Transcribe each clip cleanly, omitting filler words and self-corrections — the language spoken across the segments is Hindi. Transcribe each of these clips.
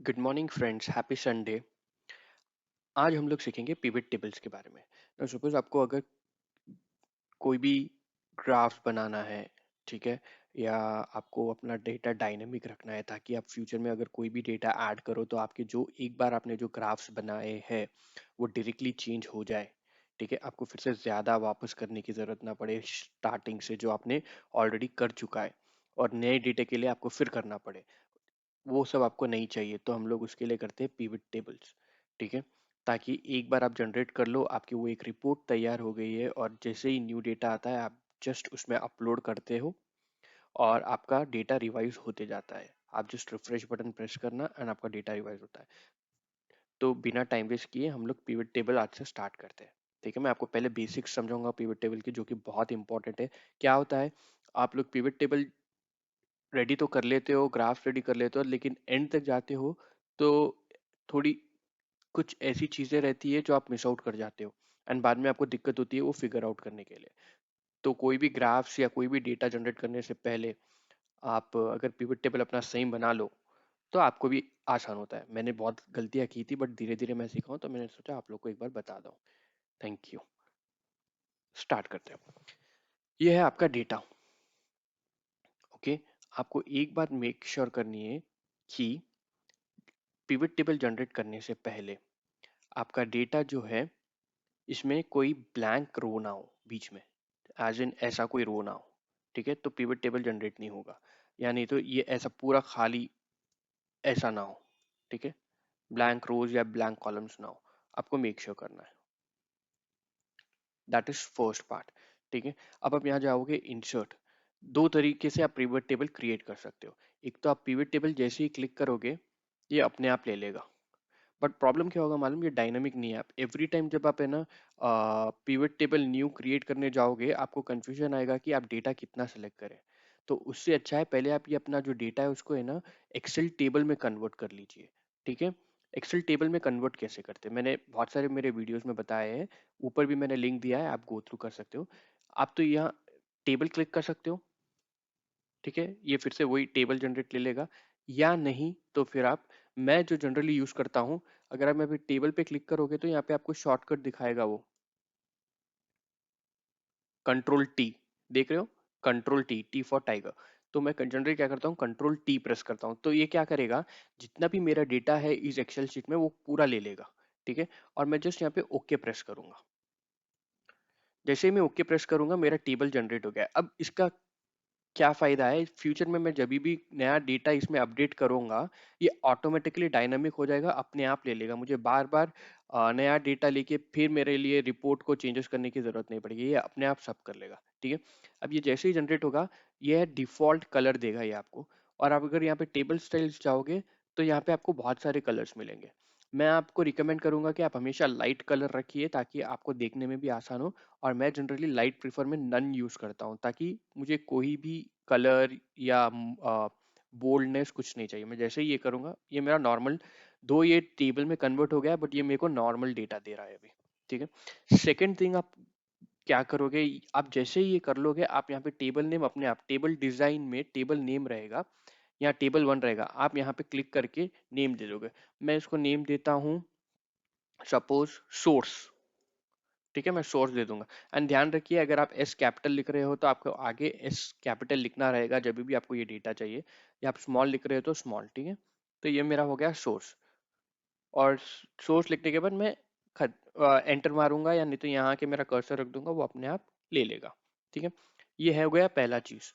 Good morning friends, happy Sunday. आज हम लोग सीखेंगे पिवट टेबल्स के बारे में। तो सपोज आपको अगर कोई भी ग्राफ बनाना है, ठीक है, या आपको अपना डेटा डायनेमिक रखना है ताकि आप फ्यूचर में अगर कोई भी डेटा ऐड करो तो आपके जो एक बार आपने जो ग्राफ्स बनाए हैं वो डायरेक्टली चेंज हो जाए। ठीक है, आपको फिर से ज़्यादा वापस करने की ज़रूरत ना पड़े स्टार्टिंग से जो आपने ऑलरेडी कर चुका है, और नए डेटा के लिए आपको फिर करना पड़े, वो सब आपको नहीं चाहिए। तो हम लोग उसके लिए करते हैं पिवट टेबल्स। ठीक है, ताकि एक बार आप जनरेट कर लो, आपकी वो एक रिपोर्ट तैयार हो गई है और जैसे ही न्यू डेटा आता है आप जस्ट उसमें अपलोड करते हो और आपका डेटा रिवाइज होते जाता है। आप जस्ट रिफ्रेश बटन प्रेस करना एंड आपका डेटा रिवाइज होता है। तो बिना टाइम वेस्ट किए हम लोग पिवट टेबल आज से स्टार्ट करते हैं। ठीक है, मैं आपको पहले बेसिक्स समझाऊंगा पिवट टेबल की, जो कि बहुत इंपॉर्टेंट है। क्या होता है, आप लोग पिवट टेबल रेडी तो कर लेते हो, ग्राफ रेडी कर लेते हो, लेकिन एंड तक जाते हो तो थोड़ी कुछ ऐसी चीजें रहती है जो आप मिस आउट कर जाते हो एंड बाद में आपको दिक्कत होती है वो फिगर आउट करने के लिए। तो कोई भी ग्राफ्स या कोई भी डेटा जनरेट करने से पहले आप अगर पिवट टेबल अपना सही बना लो तो आपको भी आसान होता है। मैंने बहुत गलतियां की थी बट धीरे धीरे मैं सीखा हूं, तो मैंने सोचा आप लोग को एक बार बता दूं। Thank you. स्टार्ट करते हैं। ये है आपका डेटा। ओके, आपको एक बात मेक श्योर करनी है कि पिवट टेबल जनरेट करने से पहले आपका डेटा जो है इसमें कोई ब्लैंक रो ना हो बीच में, एज इन ऐसा कोई रो ना हो। ठीक है, तो पिवट टेबल जनरेट नहीं होगा, या नहीं तो ये ऐसा पूरा खाली ऐसा ना हो। ठीक है, ब्लैंक रोज या ब्लैंक कॉलम्स ना हो, आपको मेक श्योर करना है। That is first part. ठीक है, अब आप यहाँ जाओगे इंसर्ट। दो तरीके से आप पिवट टेबल क्रिएट कर सकते हो। एक तो आप पिवट टेबल जैसे ही क्लिक करोगे ये अपने आप ले लेगा, बट प्रॉब्लम क्या होगा मालूम, ये डायनामिक नहीं है। आप एवरी टाइम जब आप है ना पिवट टेबल न्यू क्रिएट करने जाओगे आपको कंफ्यूजन आएगा कि आप डेटा कितना सेलेक्ट करें। तो उससे अच्छा है पहले आप ये अपना जो डेटा है उसको है ना एक्सेल टेबल में कन्वर्ट कर लीजिए। ठीक है, एक्सेल टेबल में कन्वर्ट कैसे करते हैं मैंने बहुत सारे मेरे वीडियोस में बताए हैं, ऊपर भी मैंने लिंक दिया है, आप गो थ्रू कर सकते हो। आप तो यहाँ टेबल क्लिक कर सकते हो। ठीक है, ये फिर से वही टेबल जनरेट ले लेगा, या नहीं तो फिर आप, मैं जो जनरली यूज करता हूँ, अगर आप अभी टेबल पे क्लिक करोगे तो यहाँ पे आपको शॉर्टकट दिखाएगा वो कंट्रोल टी, देख रहे हो, control T, T for tiger. तो मैं जनरली क्या करता हूँ, कंट्रोल टी प्रेस करता हूँ, तो ये क्या करेगा, जितना भी मेरा डेटा है इस एक्सेल शीट में वो पूरा ले लेगा। ठीक है, और मैं जस्ट यहाँ पे ओके प्रेस करूंगा। जैसे ही मैं ओके प्रेस करूंगा मेरा टेबल जनरेट हो गया। अब इसका क्या फायदा है, फ्यूचर में मैं जब भी नया डेटा इसमें अपडेट करूंगा ये ऑटोमेटिकली डायनामिक हो जाएगा, अपने आप ले लेगा, मुझे बार बार नया डेटा लेके फिर मेरे लिए रिपोर्ट को चेंजेस करने की जरूरत नहीं पड़ेगी, ये अपने आप सब कर लेगा। ठीक है, अब ये जैसे ही जनरेट होगा ये डिफॉल्ट कलर देगा ये आपको। और आप अगर यहाँ पे टेबल स्टाइल्स जाओगे तो यहाँ पे आपको बहुत सारे कलर्स मिलेंगे। मैं आपको रिकमेंड करूंगा कि आप हमेशा लाइट कलर रखिए ताकि आपको देखने में भी आसान हो। और मैं जनरली लाइट प्रीफर में नन यूज करता हूँ ताकि मुझे कोई भी कलर या बोल्डनेस कुछ नहीं चाहिए। मैं जैसे ही ये करूंगा ये मेरा नॉर्मल, दो ये टेबल में कन्वर्ट हो गया बट ये मेरे को नॉर्मल डेटा दे रहा है अभी। ठीक है, सेकेंड थिंग आप क्या करोगे, आप जैसे ही ये कर लोगे आप यहाँ पे टेबल नेम, अपने आप टेबल डिजाइन में टेबल नेम रहेगा, यहाँ टेबल वन रहेगा, आप यहाँ पे क्लिक करके नेम दे दोगे। मैं इसको नेम देता हूँ सपोज सोर्स। ठीक है, मैं सोर्स दे दूंगा। एंड ध्यान रखिए अगर आप एस कैपिटल लिख रहे हो तो आपको आगे एस कैपिटल लिखना रहेगा जब भी आपको ये डेटा चाहिए, या आप स्मॉल लिख रहे हो तो स्मॉल। ठीक है, तो ये मेरा हो गया सोर्स। और सोर्स लिखने के बाद मैं एंटर मारूंगा, या नहीं तो यहाँ के मेरा कर्सर रख दूंगा, वो अपने आप ले लेगा। ठीक है, ये है हो गया पहला चीज।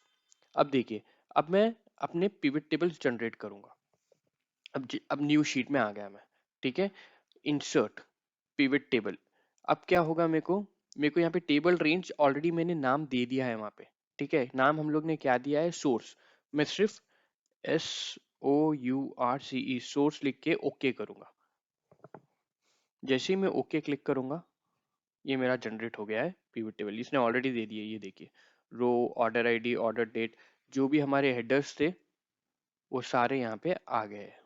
अब देखिए, अब मैं अपने पिवट टेबल्स जनरेट करूंगा। अब न्यू शीट में आ गया मैं। ठीक है, इंसर्ट पिवट टेबल। अब क्या होगा, मेरे को यहाँ पे टेबल रेंज ऑलरेडी मैंने नाम दे दिया है वहां पे। ठीक है, नाम हम लोग ने क्या दिया है, सोर्स। मैं सिर्फ SOURCE सोर्स लिख के ओके करूंगा। जैसे ही मैं ओके क्लिक करूंगा ये मेरा जनरेट हो गया है पिवट टेबल, इसने ऑलरेडी दे दिया, ये देखिए, रो, ऑर्डर आईडी, ऑर्डर डेट, जो भी हमारे हेडर्स थे वो सारे यहाँ पे आ गए हैं।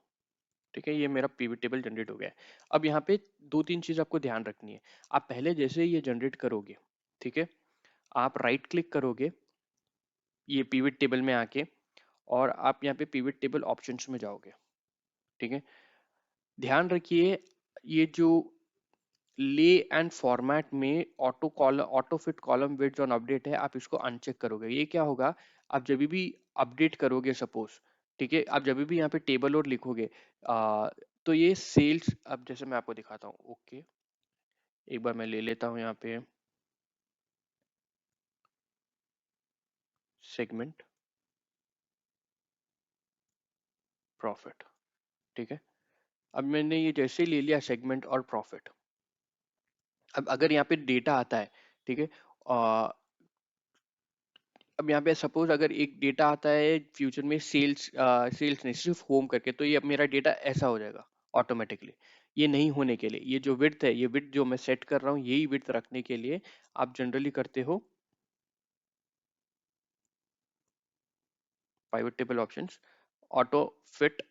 ठीक है, ये मेरा पिवट टेबल जनरेट हो गया है। अब यहाँ पे दो तीन चीज आपको ध्यान रखनी है। आप पहले जैसे ही ये जनरेट करोगे, ठीक है, आप राइट क्लिक करोगे ये पिवट टेबल में आके, और आप यहाँ पे पिवट टेबल ऑप्शंस में जाओगे। ठीक है, ध्यान रखिए, ये जो ले एंड फॉर्मेट में auto fit column width on update है, आप इसको अनचेक करोगे। ये क्या होगा, आप जब भी अपडेट करोगे सपोज, ठीक है, आप जब भी यहाँ पे टेबल और लिखोगे, तो ये सेल्स, अब जैसे मैं आपको दिखाता हूँ, ओके, एक बार मैं ले लेता हूँ यहाँ पे सेगमेंट प्रॉफिट, ठीक है। अब मैंने ये जैसे ही ले लिया सेगमेंट और प्रॉफिट, अब अगर यहाँ पे डेटा आता है, ठीक है, अब यहाँ पे सपोज अगर एक डेटा आता है फ्यूचर में सेल्स, सेल्स नहीं सिर्फ होम करके, तो ये अब मेरा डेटा ऐसा हो जाएगा ऑटोमेटिकली। ये नहीं होने के लिए, ये जो विड्थ है, ये विड्थ जो मैं सेट कर रहा हूँ, यही विड्थ रखने के लिए आप जनरली करते हो pivot table options, auto fit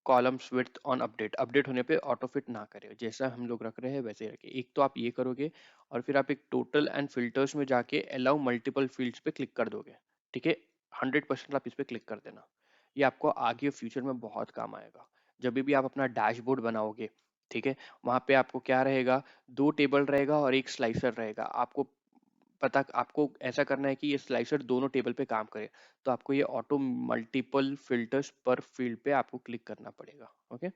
columns width on update, update होने पे ऑटो फिट ना करे, जैसा हम लोग रख रहे हैं वैसे ही रखे। एक तो आप ये करोगे, और फिर आप एक टोटल एंड फिल्टर्स में जाके अलाउ मल्टीपल फील्ड्स पे क्लिक कर दोगे, ठीक है। 100% आप इस पे क्लिक कर देना, ये आपको आगे फ्यूचर में बहुत काम आएगा। जब भी आप अपना डैशबोर्ड बनाओगे, ठीक है, वहां पे आपको क्या रहेगा, दो टेबल रहेगा और एक स्लाइसर रहेगा। आपको ऐसा करना है कि ये स्लाइसर दोनों टेबल पे काम करे, तो आपको ये ऑटो मल्टीपल फिल्टर्स पर फील्ड पे आपको क्लिक करना पड़ेगा, ओके।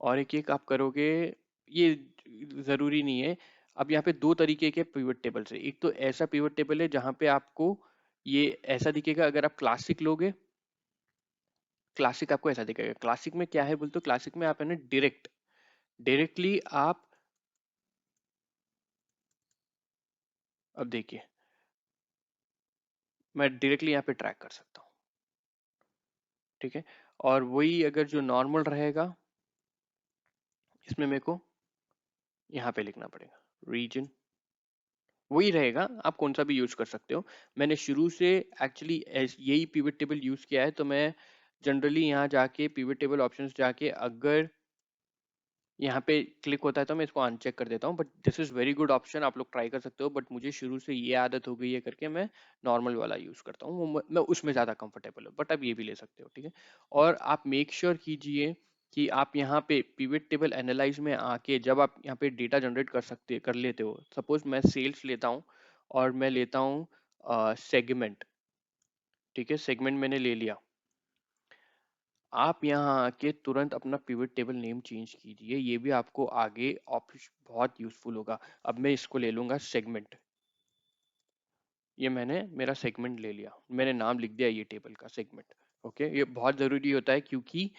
और एक आप करोगे, ये जरूरी नहीं है। अब यहाँ पे दो तरीके के पिवट टेबल्स है, एक तो ऐसा पिवट टेबल है जहाँ पे आपको ये ऐसा दिखेगा, अगर आप क्लासिक लोगे, क्लासिक आपको ऐसा दिखेगा। क्लासिक में क्या है बोलते, तो क्लासिक में आप है ना डायरेक्टली आप, अब देखिए मैं डायरेक्टली यहाँ पे ट्रैक कर सकता हूँ, ठीक है। और वही अगर जो नॉर्मल रहेगा, इसमें मेरे को यहाँ पे लिखना पड़ेगा रीजन, वही रहेगा, आप कौन सा भी यूज कर सकते हो। मैंने शुरू से एक्चुअली यही पिवट टेबल यूज किया है, तो मैं जनरली यहाँ जाके पिवट टेबल ऑप्शंस जाके अगर यहाँ पे क्लिक होता है तो मैं इसको अनचेक कर देता हूँ, but this is very good option, आप लोग ट्राई कर सकते हो। बट मुझे शुरू से ये आदत हो गई है करके मैं नॉर्मल वाला यूज करता हूँ, मैं उसमें ज्यादा कंफर्टेबल हूँ, बट आप ये भी ले सकते हो, ठीक है। और आप मेक श्योर कीजिए कि आप यहाँ पे पिवट टेबल एनालाइज में आके जब आप यहाँ पे डेटा जनरेट कर लेते हो, सपोज मैं सेल्स लेता हूँ और मैं लेता हूँ सेगमेंट, ठीक है, सेगमेंट मैंने ले लिया। आप यहाँ आके तुरंत अपना पिवट टेबल नेम चेंज कीजिए, ये भी आपको आगे ऑप्शन बहुत यूजफुल होगा। अब मैं इसको ले लूंगा सेगमेंट, ये मैंने मेरा सेगमेंट ले लिया, मैंने नाम लिख दिया ये टेबल का सेगमेंट, ओके। ये बहुत ज़रूरी होता है, क्योंकि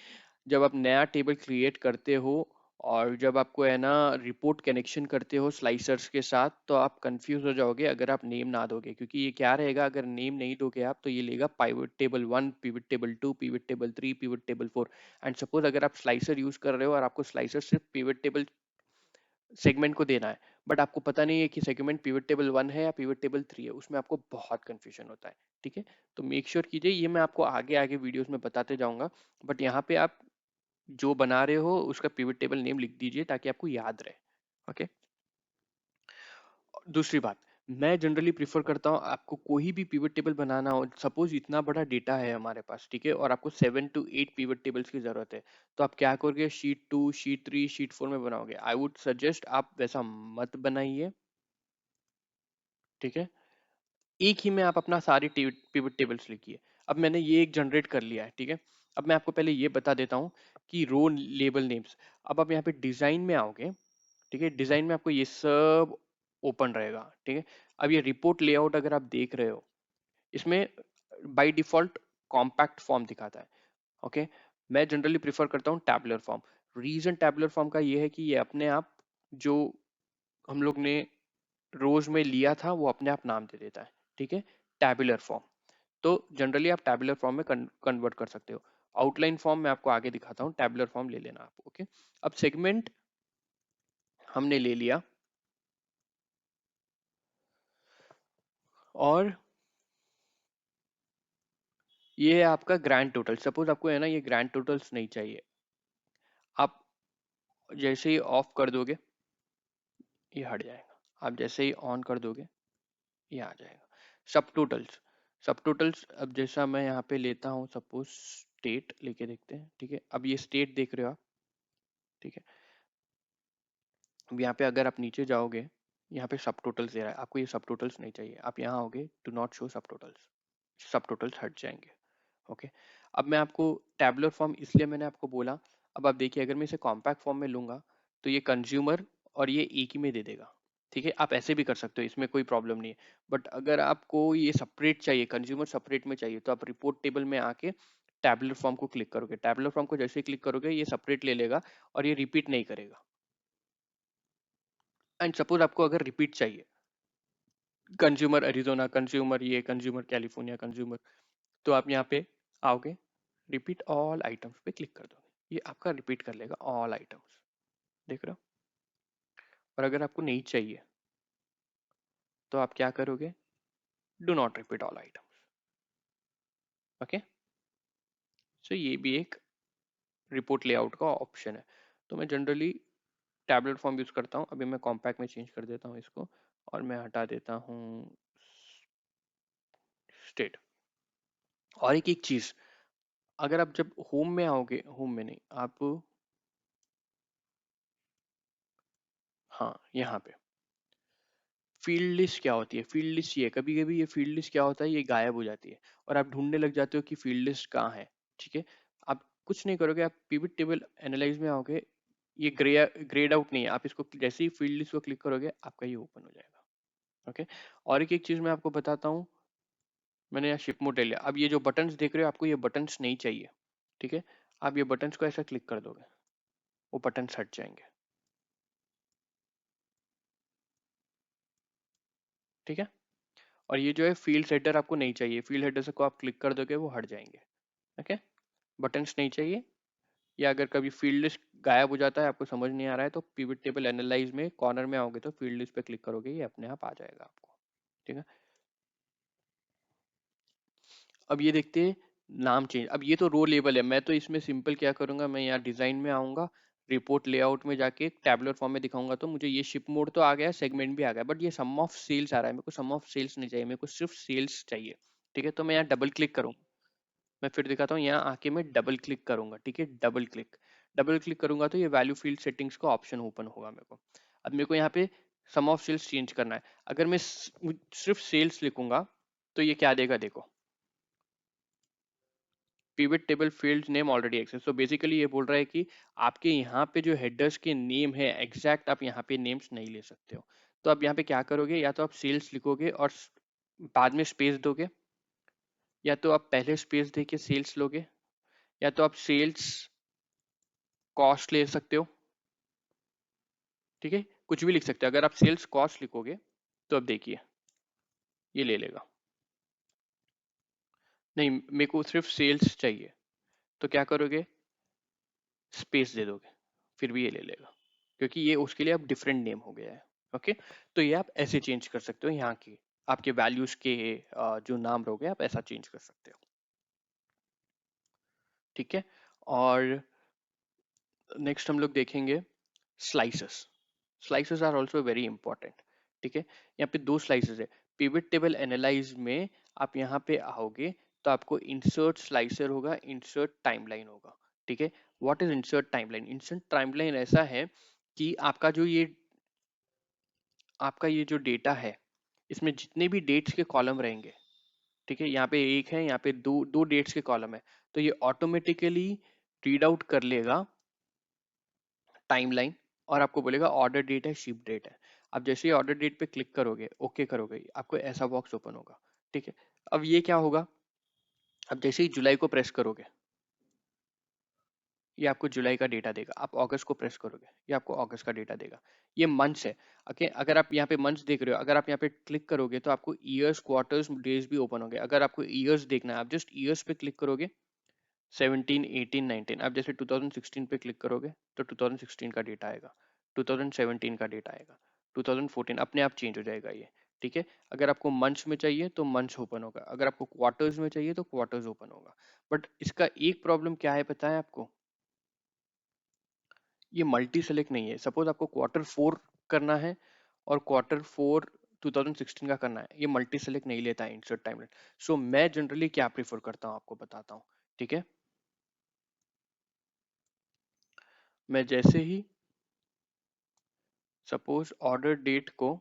जब आप नया टेबल क्रिएट करते हो और जब आपको है ना रिपोर्ट कनेक्शन करते हो स्लाइसर्स के साथ, तो आप कंफ्यूज हो जाओगे अगर आप नेम ना दोगे, क्योंकि ये क्या रहेगा, अगर नेम नहीं दोगे आप, तो ये लेगा pivot table 1, pivot table 2, pivot table 3, pivot table 4। And suppose अगर आप स्लाइसर यूज कर रहे हो और आपको स्लाइसर सिर्फ पिवट टेबल सेगमेंट को देना है, बट आपको पता नहीं है कि सेगमेंट पिवट टेबल 1 है या पिवट टेबल 3 है, उसमें आपको बहुत कंफ्यूजन होता है, ठीक है। तो मेक श्योर कीजिए, ये मैं आपको आगे आगे वीडियोस में बताते जाऊंगा, बट यहाँ पे आप जो बना रहे हो उसका पिवट टेबल नेम लिख दीजिए ताकि आपको याद रहे, ओके। दूसरी बात, मैं जनरली प्रीफर करता हूँ, आपको कोई भी पिवट टेबल बनाना हो, सपोज इतना बड़ा डेटा है हमारे पास, ठीक है, और आपको 7 to 8 पिवट टेबल्स की जरूरत है, तो आप क्या करोगे, शीट 2, शीट 3, शीट 4 में बनाओगे। आई वुड सजेस्ट आप वैसा मत बनाइए, ठीक है। एक ही में आप अपना सारी पिवट टेबल्स लिखिए। अब मैंने ये एक जनरेट कर लिया है, ठीक है। अब मैं आपको पहले ये बता देता हूँ कि रो लेबल नेम्स, अब आप यहाँ पे डिजाइन में आओगे, ठीक है, डिजाइन में आपको ये सब ओपन रहेगा, ठीक है। अब ये रिपोर्ट लेआउट अगर आप देख रहे हो, इसमें बाय डिफॉल्ट कॉम्पैक्ट फॉर्म दिखाता है, ओके। मैं जनरली प्रिफर करता हूँ tabular form. Reason tabular form का ये है कि ये अपने आप जो हम लोग ने रोज में लिया था वो अपने आप नाम दे देता है, ठीक है, टैबुलर फॉर्म। तो जनरली आप टैबुलर फॉर्म में कन्वर्ट कर सकते हो। आउटलाइन फॉर्म में आपको आगे दिखाता हूँ, टैबुलर फॉर्म ले लेना आप, ओके। अब सेगमेंट हमने ले लिया, और ये है आपका ग्रैंड टोटल। सपोज आपको है ना ये ग्रैंड टोटल्स नहीं चाहिए, आप जैसे ही ऑफ कर दोगे ये हट जाएगा, आप जैसे ही ऑन कर दोगे ये आ जाएगा। सब टोटल्स, सब टोटल्स, अब जैसा मैं यहाँ पे लेता हूँ, सपोज स्टेट लेके देखते हैं, ठीक है। अब ये स्टेट देख रहे हो आप, ठीक है। अब यहाँ पे अगर आप नीचे जाओगे, यहाँ पे सब टोटल्स दे रहा है, आपको ये सब टोटल्स नहीं चाहिए, आप यहाँ आओगे टू नॉट शो सब टोटल्स, सब टोटल्स हट जाएंगे। ओके। अब मैं आपको टैबुलर फॉर्म इसलिए मैंने आपको बोला, अब आप देखिए अगर मैं इसे कॉम्पैक्ट फॉर्म में लूंगा तो ये कंज्यूमर और ये एक ही में दे देगा। ठीक है, आप ऐसे भी कर सकते हो, इसमें कोई प्रॉब्लम नहीं है। बट अगर आपको ये सेपरेट चाहिए, कंज्यूमर सेपरेट में चाहिए, तो आप रिपोर्ट टेबल में आके टैबुलर फॉर्म को क्लिक करोगे। टैबुलर फॉर्म को जैसे ही क्लिक करोगे ये सेपरेट ले लेगा और ये रिपीट नहीं करेगा। एंड सपोज आपको अगर रिपीट चाहिए, कंज्यूमर अरिजोना, कंज्यूमर ये, कंज्यूमर कैलिफोर्निया, कंज्यूमर, तो आप यहाँ पे आओगे, रिपीट ऑल आइटम्स पे क्लिक कर दोगे, ये आपका रिपीट कर लेगा ऑल आइटम्स। देख रहे हो। और अगर आपको नहीं चाहिए तो आप क्या करोगे, do not repeat all items. Okay. So ये भी एक रिपोर्ट लेआउट का ऑप्शन है। तो मैं जनरली टैबलेट फॉर्म यूज करता हूँ। अभी मैं कॉम्पैक्ट में चेंज कर देता हूँ इसको, और मैं हटा देता हूँ स्टेट। और एक एक चीज, अगर आप जब होम में आओगे, होम में नहीं, आप हाँ यहाँ पे फील्ड लिस्ट क्या होती है, फील्ड लिस्ट ये कभी कभी ये फील्ड लिस्ट क्या होता है, ये गायब हो जाती है और आप ढूंढने लग जाते हो कि फील्ड लिस्ट कहाँ है। ठीक है, आप कुछ नहीं करोगे, आप पिवट टेबल एनालाइज में आओगे, ये ग्रेड आउट नहीं है, आप इसको जैसे ही फील्ड लिस्ट को क्लिक करोगे आपका ये ओपन हो जाएगा। ओके। और एक एक चीज मैं आपको बताता हूँ, मैंने यहाँ शिप मोड ले लिया। अब ये जो बटन्स देख रहे हो, आपको ये बटन्स नहीं चाहिए। ठीक है, आप ये बटन्स को ऐसा क्लिक कर दोगे, वो बटन्स हट जाएंगे। ठीक है। और ये जो है फील्ड हेडर आपको नहीं चाहिए, फील्ड हेडर से को आप क्लिक कर दोगे वो हट जाएंगे। ओके, बटन्स नहीं चाहिए। या अगर कभी फील्ड लिस्ट गायब हो जाता है, आपको समझ नहीं आ रहा है, तो पिवट टेबल एनालाइज में कॉर्नर में आओगे तो फील्ड लिस्ट पे क्लिक करोगे, ये अपने आप आ जाएगा आपको। ठीक है। अब ये देखते हैं नाम चेंज। अब ये तो रो लेवल है, मैं तो इसमें सिंपल क्या करूंगा, मैं यहाँ डिजाइन में आऊंगा, रिपोर्ट लेआउट में जाके टैबुलर फॉर्म में दिखाऊंगा, तो मुझे ये शिप मोड तो आ गया, सेगमेंट भी आ गया, बट ये सम ऑफ सेल्स आ रहा है, मेरे को सम ऑफ सेल्स नहीं चाहिए, मेरे को सिर्फ सेल्स चाहिए। ठीक है, तो मैं यहाँ डबल क्लिक करूँ, मैं फिर दिखाता हूँ, यहाँ आके मैं डबल क्लिक करूंगा। ठीक है, डबल क्लिक, डबल क्लिक करूंगा तो ये वैल्यू फील्ड सेटिंग्स का ऑप्शन ओपन होगा मेरे को। अब मेरे को यहाँ पे सम ऑफ सेल्स चेंज करना है। अगर मैं सिर्फ सेल्स लिखूंगा तो ये क्या देगा, देखो, pivot table field name already access. तो बेसिकली ये बोल रहा है कि आपके यहाँ पे जो हेडर्स के नेम है एग्जैक्ट, आप यहाँ पे नेम्स नहीं ले सकते हो। तो आप यहाँ पे क्या करोगे, या तो आप सेल्स लिखोगे और बाद में स्पेस दोगे, या तो आप पहले स्पेस दे के सेल्स लोगे, या तो आप सेल्स कॉस्ट ले सकते हो। ठीक है, कुछ भी लिख सकते हो। अगर आप सेल्स कॉस्ट लिखोगे तो अब देखिए ये ले लेगा। नहीं, मेरे को सिर्फ सेल्स चाहिए, तो क्या करोगे, स्पेस दे दोगे, फिर भी ये ले लेगा, क्योंकि ये उसके लिए अब डिफरेंट नेम हो गया है। ओके। तो ये आप ऐसे चेंज कर सकते हो, यहाँ की आपके वैल्यूज के जो नाम रहोगे आप ऐसा चेंज कर सकते हो। ठीक है। और नेक्स्ट हम लोग देखेंगे slices. Slices are also very important. ठीक है, यहाँ पे दो स्लाइसेस है। पिवट टेबल एनालाइज में आप यहाँ पे आओगे तो आपको इंसर्ट स्लाइसर होगा, इंसर्ट टाइमलाइन होगा। ठीक है, what is insert timeline, insert timeline ऐसा है कि आपका ये जो डेटा है, इसमें जितने भी डेट्स के कॉलम रहेंगे, ठीक है, यहाँ पे एक है, यहाँ पे दो दो डेट्स के कॉलम है, तो ये ऑटोमेटिकली रीड आउट कर लेगा टाइमलाइन, और आपको बोलेगा ऑर्डर डेट है, शिप डेट है। आप जैसे ही ऑर्डर डेट पे क्लिक करोगे, ओके करोगे, आपको ऐसा बॉक्स ओपन होगा। ठीक है, अब ये क्या होगा, अब जैसे ही जुलाई को प्रेस करोगे, ये आपको जुलाई का डेटा देगा। आप अगस्त को प्रेस करोगे, ये आपको अगस्त का डेटा देगा। ये मंथ्स है। ओके, अगर आप यहाँ पे मंथ्स देख रहे हो, अगर आप यहाँ पे क्लिक करोगे तो आपको ईयर्स, क्वार्टर्स, डेज भी ओपन होंगे। अगर आपको ईयर्स देखना है, आप जस्ट ईयर्स पे क्लिक करोगे, 17, 18, 19, आप जैसे 2016 पे क्लिक करोगे तो 2016 का डेटा आएगा, 2017 का डेटा आएगा, 2014 अपने आप चेंज हो जाएगा ये। ठीक है, अगर आपको मंथ्स में चाहिए तो मंथ्स ओपन होगा, अगर आपको क्वार्टर्स में चाहिए तो क्वार्टर्स ओपन होगा। बट इसका एक प्रॉब्लम क्या है पता है आपको, ये मल्टी सेलेक्ट नहीं है। सपोज आपको क्वार्टर फोर करना है और क्वार्टर फोर 2016 का करना है, ये मल्टी सेलेक्ट नहीं लेता है इंसर्ट टाइमलाइन। सो मैं जनरली क्या प्रीफर करता हूँ आपको बताता हूँ। ठीक है, मैं जैसे ही सपोज ऑर्डर डेट को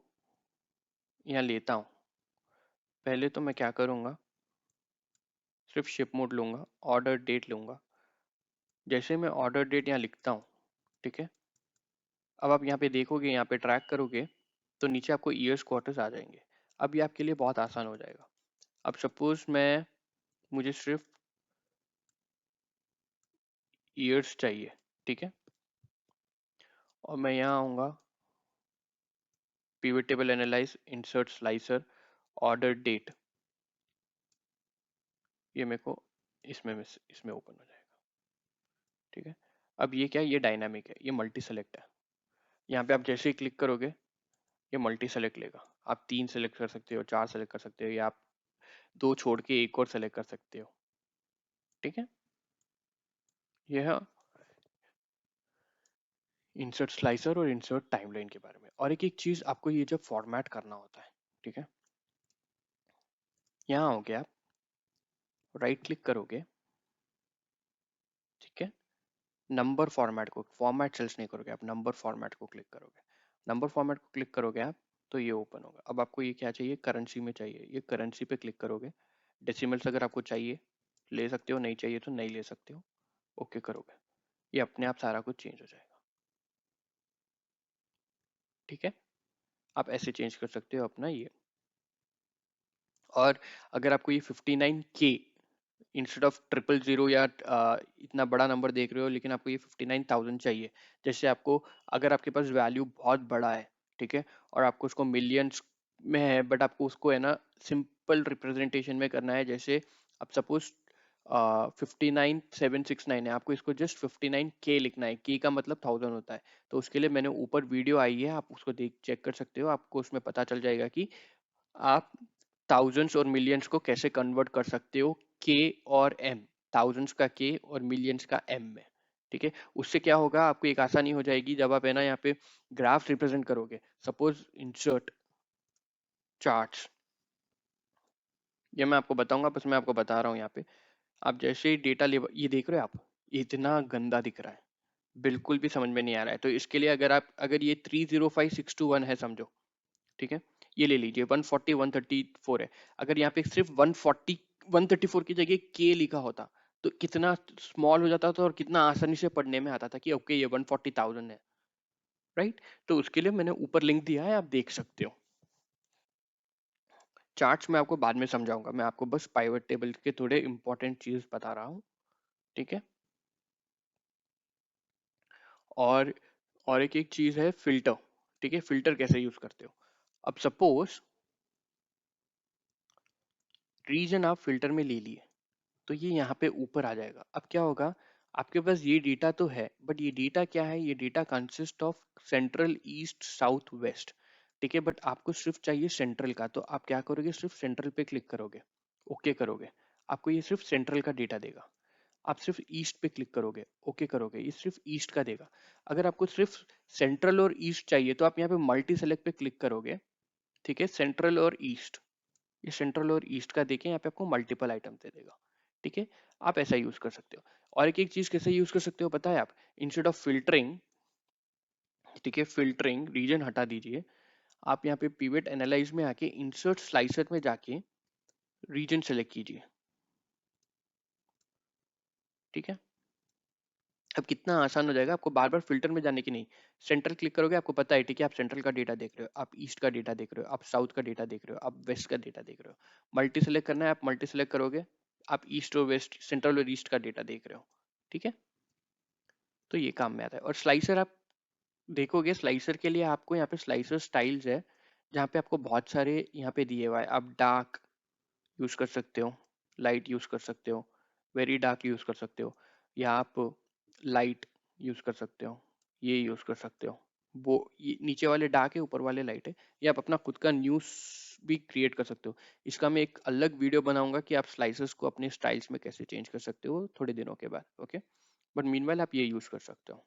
यहाँ लेता हूँ, पहले तो मैं क्या करूँगा, सिर्फ शिप मोड लूँगा, ऑर्डर डेट लूँगा। जैसे मैं ऑर्डर डेट यहाँ लिखता हूँ, ठीक है, अब आप यहाँ पे देखोगे, यहाँ पे ट्रैक करोगे तो नीचे आपको ईयर्स क्वार्टर्स आ जाएंगे। अब ये आपके लिए बहुत आसान हो जाएगा। अब सपोज मुझे सिर्फ ईयर्स चाहिए, ठीक है, और मैं यहाँ आऊँगा, pivot table analyze, insert slicer, order date, ये मेरे को इसमें ओपन हो जाएगा, ठीक है। अब ये क्या है, ये डायनामिक है, ये मल्टी सेलेक्ट है। यहाँ पे आप जैसे ही क्लिक करोगे ये मल्टी सेलेक्ट लेगा। आप 3 सेलेक्ट कर सकते हो, 4 सेलेक्ट कर सकते हो, या आप 2 छोड़ के एक और सेलेक्ट कर सकते हो, ठीक है। यह है इंसर्ट स्लाइसर और इंसर्ट टाइमलाइन के बारे में। और एक एक चीज आपको ये जब फॉर्मेट करना होता है, ठीक है, यहाँ आओगे आप, राइट क्लिक करोगे, ठीक है, नंबर फॉर्मेट को, फॉर्मेट सेल्स नहीं करोगे आप, नंबर फॉर्मेट को क्लिक करोगे। नंबर फॉर्मेट को क्लिक करोगे आप तो ये ओपन होगा। अब आपको ये क्या चाहिए, करेंसी में चाहिए, ये करेंसी पे क्लिक करोगे। डेसिमल्स अगर आपको चाहिए ले सकते हो, नहीं चाहिए तो नहीं ले सकते हो, ओके करोगे, ये अपने आप सारा कुछ चेंज हो जाएगा, ठीक है। आप ऐसे चेंज कर सकते हो अपना ये। और अगर आपको ये 59K इंस्टेड ऑफ 000 या इतना बड़ा नंबर देख रहे हो, लेकिन आपको ये 59,000 चाहिए, जैसे आपको, अगर आपके पास वैल्यू बहुत बड़ा है, ठीक है, और आपको उसको मिलियंस में है, बट आपको उसको है ना सिंपल रिप्रेजेंटेशन में करना है, जैसे अब सपोज 59,769 है, आपको इसको जस्ट 59K लिखना है, के का मतलब 1000 होता है। तो उसके लिए मैंने ऊपर वीडियो आई है, आप उसको देख चेक कर सकते हो, आपको उसमें पता चल जाएगा कि आप थाउजेंड्स और मिलियंस को कैसे कन्वर्ट कर सकते हो, के और एम, थाउजेंड्स का के और मिलियंस का एम में, ठीक है। उससे क्या होगा, आपको एक आसानी हो जाएगी जब आप है ना यहाँ पे ग्राफ रिप्रेजेंट करोगे। सपोज इंसर्ट चार्ट्स, ये मैं आपको बताऊंगा, बस मैं आपको बता रहा हूँ यहाँ पे। आप जैसे ही डेटा ले, ये देख रहे हो आप, ये इतना गंदा दिख रहा है, बिल्कुल भी समझ में नहीं आ रहा है। तो इसके लिए अगर ये 305621 है समझो, ठीक है, ये ले लीजिए, 140 134 है। अगर यहाँ पे सिर्फ 140 134 की जगह के लिखा होता तो कितना स्मॉल हो जाता था और कितना आसानी से पढ़ने में आता था कि ओके ये 140,000 है, राइट। तो उसके लिए मैंने ऊपर लिंक दिया है, आप देख सकते हो। चार्ट्स मैं आपको बाद में समझाऊंगा, मैं आपको बस पाइवट टेबल के थोड़े इंपॉर्टेंट चीज बता रहा हूँ, ठीक है। और और एक एक चीज है फिल्टर, ठीक है, फिल्टर कैसे यूज करते हो। अब सपोज रीजन आप फिल्टर में ले लिए, तो ये यहाँ पे ऊपर आ जाएगा। अब क्या होगा, आपके पास ये डेटा तो है, बट ये डेटा क्या है, ये data consist of central, east, south, west, ठीक है, बट आपको सिर्फ चाहिए सेंट्रल का। तो आप क्या करोगे, सिर्फ सेंट्रल पे क्लिक करोगे, ओके करोगे, आपको ये सिर्फ सेंट्रल का डेटा देगा। आप सिर्फ ईस्ट पे क्लिक करोगे, ओके करोगे, ये सिर्फ ईस्ट का देगा। अगर आपको सिर्फ सेंट्रल और ईस्ट चाहिए तो आप यहाँ पे मल्टी सेलेक्ट पे क्लिक करोगे, ठीक है, सेंट्रल और ईस्ट, ये सेंट्रल और ईस्ट का देखें, यहाँ पे आपको मल्टीपल आइटम दे देगा, ठीक है। आप ऐसा यूज कर सकते हो। और एक एक चीज कैसे यूज कर सकते हो पता है आप, इंस्टेड ऑफ फिल्टरिंग, ठीक है, फिल्टरिंग रीजन हटा दीजिए, आप यहाँ पे पिवट एनालाइज में आके इंसर्ट स्लाइसर में जाके रीजन सेलेक्ट कीजिए, ठीक है। अब कितना आसान हो जाएगा, आपको बार बार फिल्टर में जाने की नहीं, सेंट्रल क्लिक करोगे, आपको पता है, ठीक है, आप सेंट्रल का डेटा देख रहे हो, आप ईस्ट का डेटा देख रहे हो, आप साउथ का डेटा देख रहे हो, आप वेस्ट का डेटा देख रहे हो। मल्टी सेलेक्ट करना है, आप मल्टी सेलेक्ट करोगे, आप ईस्ट और वेस्ट, सेंट्रल और ईस्ट का डेटा देख रहे हो, ठीक है। तो ये काम में आता है। और स्लाइसर आप देखोगे, स्लाइसर के लिए आपको यहाँ पे स्लाइसर स्टाइल्स है, जहाँ पे आपको बहुत सारे यहाँ पे दिए हुआ है। आप डार्क यूज कर सकते हो, लाइट यूज कर सकते हो, वेरी डार्क यूज कर सकते हो, या आप लाइट यूज कर सकते हो, ये यूज कर सकते हो। वो ये नीचे वाले डार्क है, ऊपर वाले लाइट है। ये आप अपना खुद का न्यूज भी क्रिएट कर सकते हो। इसका मैं एक अलग वीडियो बनाऊंगा कि आप स्लाइसर्स को अपने स्टाइल्स में कैसे चेंज कर सकते हो थोड़े दिनों के बाद, ओके। बट मीनवाइल आप ये यूज कर सकते हो।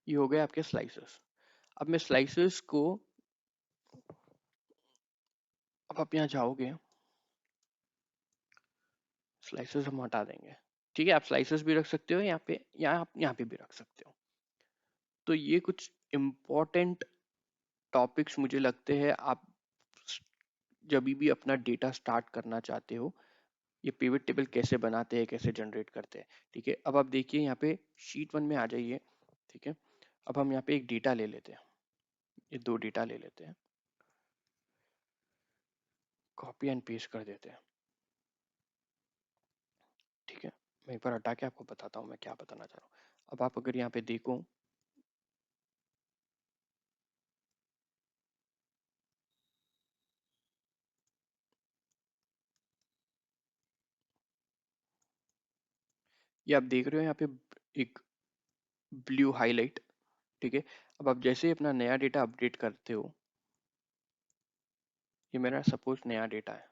ये हो गए आपके स्लाइसर्स। अब मैं स्लाइसर्स को, अब आप यहाँ जाओगे, स्लाइसर्स हम हटा देंगे, ठीक है, आप स्लाइसेस भी रख सकते हो यहाँ पे, या आप यहाँ पे भी रख सकते हो। तो ये कुछ इम्पोर्टेंट टॉपिक्स मुझे लगते हैं, आप जब भी अपना डेटा स्टार्ट करना चाहते हो, ये पिवट टेबल कैसे बनाते हैं, कैसे जनरेट करते हैं। ठीक है, अब आप देखिए यहाँ पे शीट 1 में आ जाइए। ठीक है, अब हम यहाँ पे एक डेटा ले लेते हैं, ये 2 डेटा ले लेते हैं, कॉपी एंड पेस्ट कर देते हैं। ठीक है, मैं एक बार हटा के आपको बताता हूँ मैं क्या बताना चाह रहा हूँ। अब आप अगर यहाँ पे देखो, ये आप देख रहे हो यहाँ पे एक ब्लू हाईलाइट। ठीक है, अब आप जैसे ही अपना नया डेटा अपडेट करते हो, ये मेरा सपोज नया डेटा है,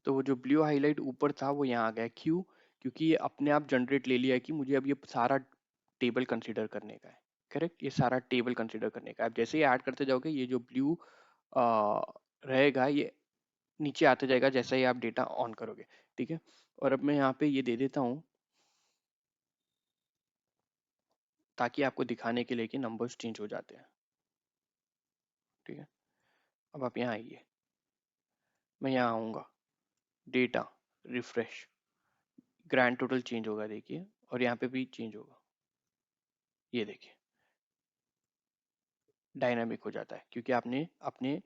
तो वो जो ब्लू हाईलाइट ऊपर था वो यहाँ आ गया। क्यों? क्योंकि ये अपने आप जनरेट ले लिया है कि मुझे अब ये सारा टेबल कंसीडर करने का है। करेक्ट, ये सारा टेबल कंसीडर करने का है। अब जैसे ही ऐड करते जाओगे, ये जो ब्लू रहेगा ये नीचे आते जाएगा जैसे ही आप डेटा ऑन करोगे। ठीक है, और अब मैं यहाँ पे ये दे देता हूँ ताकि आपको दिखाने के लिए कि नंबर्स चेंज हो जाते हैं। ठीक है, अब आप यहाँ आइए, मैं यहाँ आऊँगा, data, refresh, grand total change होगा देखिए, और यहाँ पे भी चेंज होगा, ये देखिए डायनामिक हो जाता है, क्योंकि आपने अपने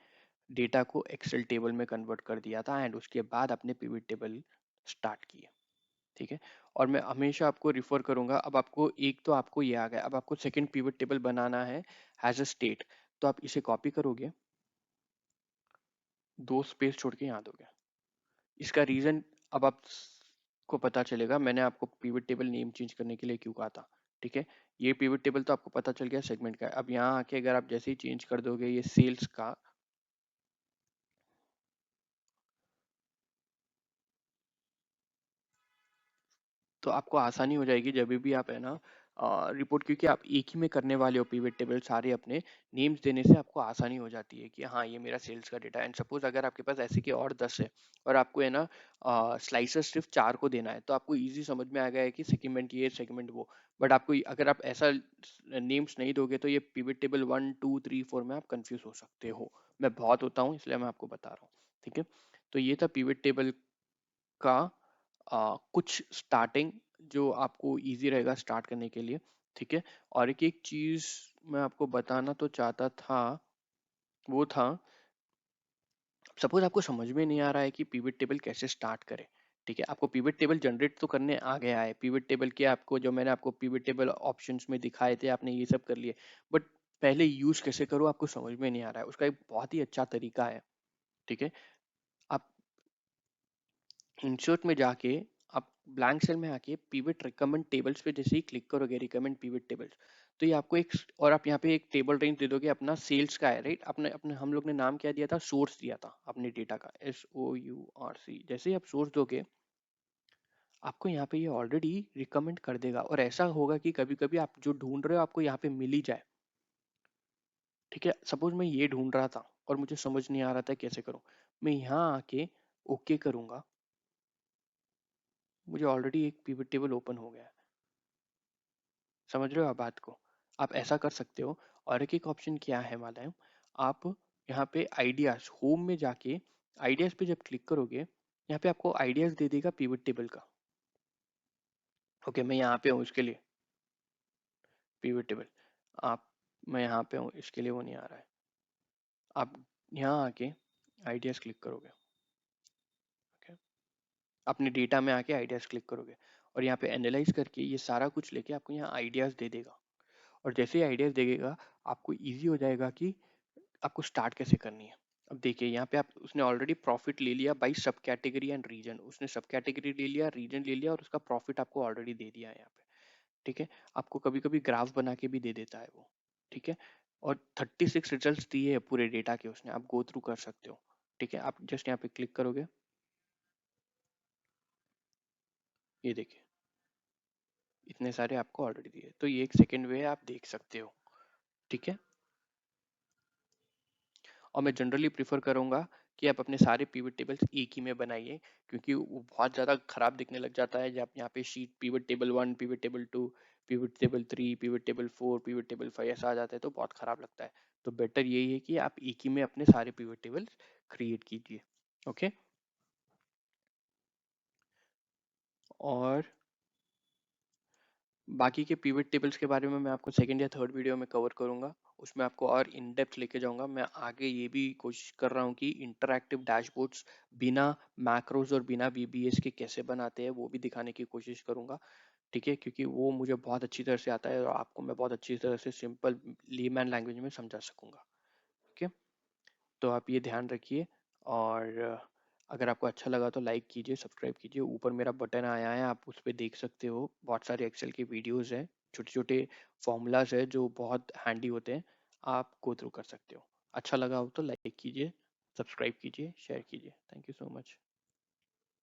डेटा को एक्सेल टेबल में कन्वर्ट कर दिया था एंड उसके बाद अपने पिवट टेबल स्टार्ट किए। ठीक है, और मैं हमेशा आपको रिफर करूंगा। अब आपको एक तो आपको ये आ गया, अब आपको सेकंड पिवट टेबल बनाना है एज अ स्टेट, तो आप इसे कॉपी करोगे, 2 स्पेस छोड़ के यहाँ दोगे। इसका रीजन अब आपको पता चलेगा, मैंने आपको पिवट टेबल नेम चेंज करने के लिए क्यों कहा था। ठीक है, ये पिवट टेबल तो आपको पता चल गया सेगमेंट का है। अब यहाँ आके अगर आप जैसे ही चेंज कर दोगे ये सेल्स का, तो आपको आसानी हो जाएगी जब भी आप है ना रिपोर्ट, क्योंकि आप एक ही में करने वाले हो पिवट टेबल सारे अपने नेम्स देने से आपको आसानी हो जाती है कि हाँ ये मेरा सेल्स का डेटा। एंड सपोज अगर आपके पास ऐसे के और 10 है और आपको है ना स्लाइसर सिर्फ 4 को देना है, तो आपको इजी समझ में आ गया है कि सेगमेंट ये सेगमेंट वो। बट आपको अगर आप ऐसा नेम्स नहीं दोगे तो ये पिवट टेबल 1 2 3 4 में आप कंफ्यूज हो सकते हो। मैं बहुत होता हूँ इसलिए मैं आपको बता रहा हूँ। ठीक है, तो ये था पिवट टेबल का कुछ स्टार्टिंग जो आपको इजी रहेगा स्टार्ट करने के लिए। ठीक है, और एक एक चीज मैं आपको बताना तो चाहता था, वो था सपोज आपको समझ में नहीं आ रहा है कि पिवट टेबल कैसे स्टार्ट करें। ठीक है, आपको पिवट टेबल जनरेट तो करने आ गया है, पिवट टेबल के आपको जो मैंने आपको पिवट टेबल ऑप्शंस में दिखाए थे आपने ये सब कर लिए, बट पहले यूज कैसे करो आपको समझ में नहीं आ रहा है। उसका एक बहुत ही अच्छा तरीका है। ठीक है, आप इंसर्ट में जाके आप ब्लैंक सेल में आके पिवट रिकमेंड टेबल्स पे जैसे ही क्लिक करोगे, रिकमेंड पिवट टेबल्स, तो ये आपको एक, और आप यहाँ पे एक टेबल रेंज दे दोगे अपना सेल्स का है, राइट। अपने अपने हम लोग ने नाम क्या दिया था, सोर्स दिया था अपने डेटा का, SOURC। जैसे ही आप सोर्स दोगे आपको यहाँ पे ये ऑलरेडी रिकमेंड कर देगा, और ऐसा होगा कि कभी कभी आप जो ढूंढ रहे हो आपको यहाँ पे मिल ही जाए। ठीक है, सपोज मैं ये ढूंढ रहा था और मुझे समझ नहीं आ रहा था कैसे करूँ, मैं यहाँ आके ओके करूंगा, मुझे ऑलरेडी एक पिवट टेबल ओपन हो गया है। समझ रहे हो आप बात को? आप ऐसा कर सकते हो। और एक एक ऑप्शन क्या है मालूम है, आप यहाँ पे आइडियाज होम में जाके आइडियाज पे जब क्लिक करोगे, यहाँ पे आपको आइडियाज दे देगा पिवट टेबल का। ओके, मैं यहाँ पे हूँ इसके लिए पिवट टेबल, आप, मैं यहाँ पे हूँ इसके लिए वो नहीं आ रहा है। आप यहाँ आके आइडियाज क्लिक करोगे, ओके, अपने डेटा में आके आइडियाज क्लिक करोगे, और यहाँ पे एनालाइज करके ये सारा कुछ लेके आपको यहाँ आइडियाज दे देगा। और जैसे ही आइडियाज देगा आपको इजी हो जाएगा कि आपको स्टार्ट कैसे करनी है। अब देखिए यहाँ पे आप, उसने ऑलरेडी प्रॉफिट ले लिया बाई सब कैटेगरी एंड रीजन, उसने सब कैटेगरी ले लिया, रीजन ले लिया, और उसका प्रॉफिट आपको ऑलरेडी दे दिया है यहाँ पे। ठीक है, आपको कभी कभी ग्राफ बना के भी दे देता है वो। ठीक है, और 36 रिजल्ट्स दिए है पूरे डेटा के उसने, आप गो थ्रू कर सकते हो। ठीक है, आप जस्ट यहाँ पे क्लिक करोगे, ये देखिए इतने सारे आपको ऑलरेडी दिए, तो ये एक सेकेंड वे है, आप देख सकते हो। ठीक है, और मैं जनरली प्रीफर करूंगा कि आप अपने सारे पिवट टेबल्स एक ही में बनाइए, क्योंकि वो बहुत ज़्यादा खराब दिखने लग जाता है जब आप यहाँ पे sheet pivot table 1, pivot table 2, pivot table 3, pivot table 4, pivot table 5 ऐसा आ जाता है तो बहुत खराब लगता है। तो बेटर यही है कि आप एक ही में अपने सारे पिवट टेबल्स क्रिएट कीजिए। ओके, और बाकी के पिवट टेबल्स के बारे में मैं आपको सेकंड या थर्ड वीडियो में कवर करूंगा। उसमें आपको और इन डेप्थ लेके जाऊंगा। मैं आगे ये भी कोशिश कर रहा हूँ कि इंटरैक्टिव डैशबोर्ड्स बिना मैक्रोज और बिना वीबीएस के कैसे बनाते हैं वो भी दिखाने की कोशिश करूंगा। ठीक है, क्योंकि वो मुझे बहुत अच्छी तरह से आता है और आपको मैं बहुत अच्छी तरह से सिंपल लेमैन लैंग्वेज में समझा सकूंगा। ठीक है, तो आप ये ध्यान रखिए। और अगर आपको अच्छा लगा तो लाइक कीजिए, सब्सक्राइब कीजिए। ऊपर मेरा बटन आया है, आप उस पर देख सकते हो, बहुत सारे एक्सेल के वीडियोस हैं, छोटे छोटे फॉर्मूलाज है जो बहुत हैंडी होते हैं, आप गो थ्रू कर सकते हो। अच्छा लगा हो तो लाइक कीजिए, सब्सक्राइब कीजिए, शेयर कीजिए। Thank you so much.